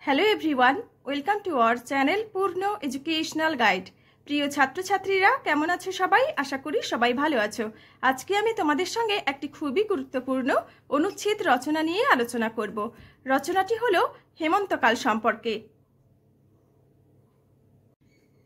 Hello everyone, welcome to our channel পূর্ণ educational guide. প্রিয় ছাত্রছাত্রীরা কেমন আছো সবাই? আশা করি সবাই ভালো আছো। আজকে আমি তোমাদের সঙ্গে একটি খুবই গুরুত্বপূর্ণ অনুচ্ছেদ রচনা নিয়ে আলোচনা করব। রচনাটি হলো হেমন্তকাল সম্পর্কে।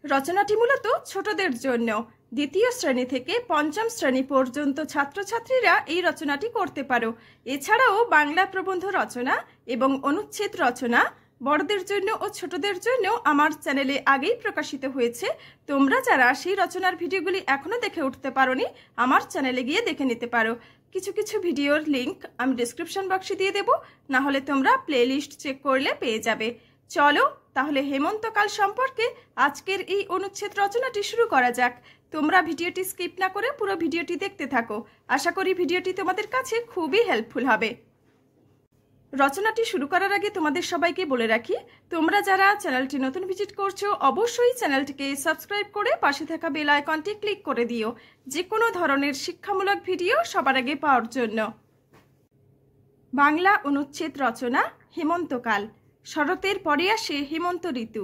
রচনাটি মূলত ছোটদের জন্য। দ্বিতীয় শ্রেণী থেকে পঞ্চম শ্রেণী পর্যন্ত ছাত্রছাত্রীরা এই রচনাটি করতে পারো। এছাড়াও বাংলা প্রবন্ধ রচনা এবং অনুচ্ছেদ রচনা বড়দের জন্য ও ছোটদের জন্য আমার চ্যানেলে আগেই প্রকাশিত হয়েছে। তোমরা যারা সেই রচনার ভিডিওগুলি এখনো দেখে উঠতে পারোনি, আমার চ্যানেলে গিয়ে দেখে নিতে পারো। কিছু কিছু ভিডিওর লিংক আমি ডেসক্রিপশন বক্সে দিয়ে দেবো, না হলে তোমরা প্লেলিস্ট চেক করলে পেয়ে যাবে। চলো তাহলে হেমন্তকাল সম্পর্কে আজকের এই অনুচ্ছেদ রচনাটি শুরু করা যাক। তোমরা ভিডিওটি স্কিপ না করে পুরো ভিডিওটি দেখতে থাকো। আশা করি ভিডিওটি তোমাদের কাছে খুবই হেল্পফুল হবে। রচনাটি শুরু করার আগে তোমাদের সবাইকে বলে রাখি, তোমরা যারা চ্যানেলটি নতুন ভিজিট করছো অবশ্যই চ্যানেলটিকে সাবস্ক্রাইব করে পাশে থাকা বেল আইকনটি ক্লিক করে দিও, যে কোনো ধরনের শিক্ষামূলক ভিডিও সবার আগে পাওয়ার জন্য। বাংলা অনুচ্ছেদ রচনা হেমন্তকাল। শরতের পরে আসে হেমন্ত ঋতু।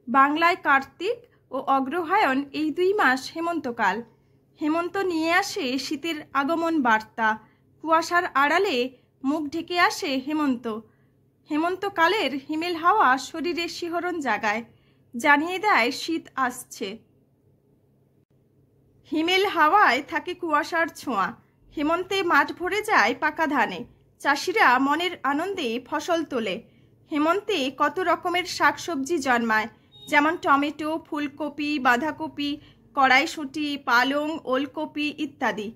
বাংলায় কার্তিক ও অগ্রহায়ণ এই 2 মাস হেমন্তকাল। হেমন্ত নিয়ে আসে শীতের আগমন বার্তা। কুয়াশার আড়ালে মুখ ঢেকে আসে হেমন্ত। হেমন্তকালের হিমেল হাওয়া শরীরে শিহরণ জাগায়, জানিয়ে দেয় শীত আসছে। হিমেল হাওয়ায় থাকে কুয়াশার ছোঁয়া। হেমন্তে মাঠ ভরে যায় পাকা ধানে। চাষিরা মনের আনন্দে ফসল তোলে। হেমন্তে কত রকমের শাকসবজি জন্মায়, যেমন টমেটো, ফুলকপি, বাঁধাকপি, কড়াইশুঁটি, পালং, ওলকপি ইত্যাদি।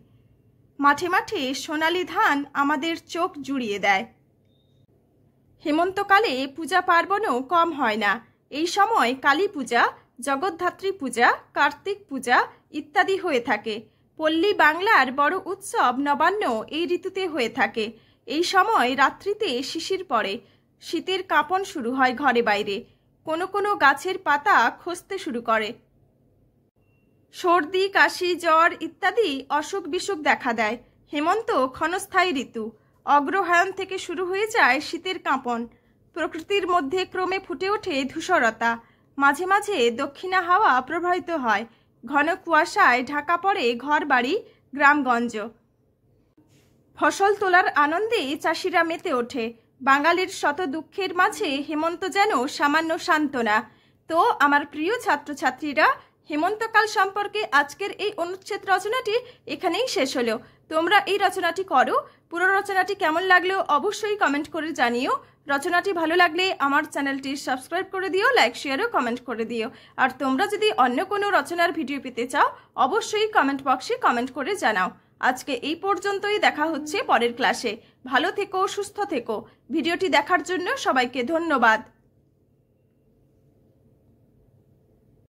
মাঠে মাঠে সোনালি ধান আমাদের চোখ জুড়িয়ে দেয়। হেমন্তকালে পূজা পার্বণও কম হয় না। এই সময় কালী পূজা, জগদ্ধাত্রী পূজা, কার্তিক পূজা ইত্যাদি হয়ে থাকে। পল্লী বাংলার বড় উৎসব নবান্ন এই ঋতুতে হয়ে থাকে। এই সময় রাত্রিতে শিশির পড়ে। শীতের কাঁপন শুরু হয় ঘরে বাইরে। কোনো কোনো গাছের পাতা খসতে শুরু করে। সর্দি, কাশি, জ্বর ইত্যাদি অসুখ বিসুখ দেখা দেয়। হেমন্ত ক্ষণস্থায়ী ঋতু। অগ্রহায়ণ থেকে শুরু হয়ে যায় শীতের কাঁপন। প্রকৃতির মধ্যে ক্রমে ফুটে ওঠে ধূসরতা। মাঝে মাঝে দক্ষিণা হাওয়া প্রবাহিত হয়। ঘন কুয়াশায় ঢাকা পড়ে ঘর বাড়ি, গ্রামগঞ্জ। ফসল তোলার আনন্দে চাষিরা মেতে ওঠে। বাঙালির শত দুঃখের মাঝে হেমন্ত যেন সামান্য সান্ত্বনা। তো আমার প্রিয় ছাত্রছাত্রীরা, হেমন্তকাল সম্পর্কে আজকের এই অনুচ্ছেদ রচনাটি এখানেই শেষ হলো। তোমরা এই রচনাটি করো। পুরো রচনাটি কেমন লাগলো অবশ্যই কমেন্ট করে জানিও। রচনাটি ভালো লাগলে আমার চ্যানেলটি সাবস্ক্রাইব করে দিও, লাইক শেয়ার ও কমেন্ট করে দিও। আর তোমরা যদি অন্য কোনো রচনার ভিডিও পেতে চাও অবশ্যই কমেন্ট বক্সে কমেন্ট করে জানাও। আজকে এই পর্যন্তই, দেখা হচ্ছে পরের ক্লাসে। ভালো থেকো, সুস্থ থেকো। ভিডিওটি দেখার জন্য সবাইকে ধন্যবাদ।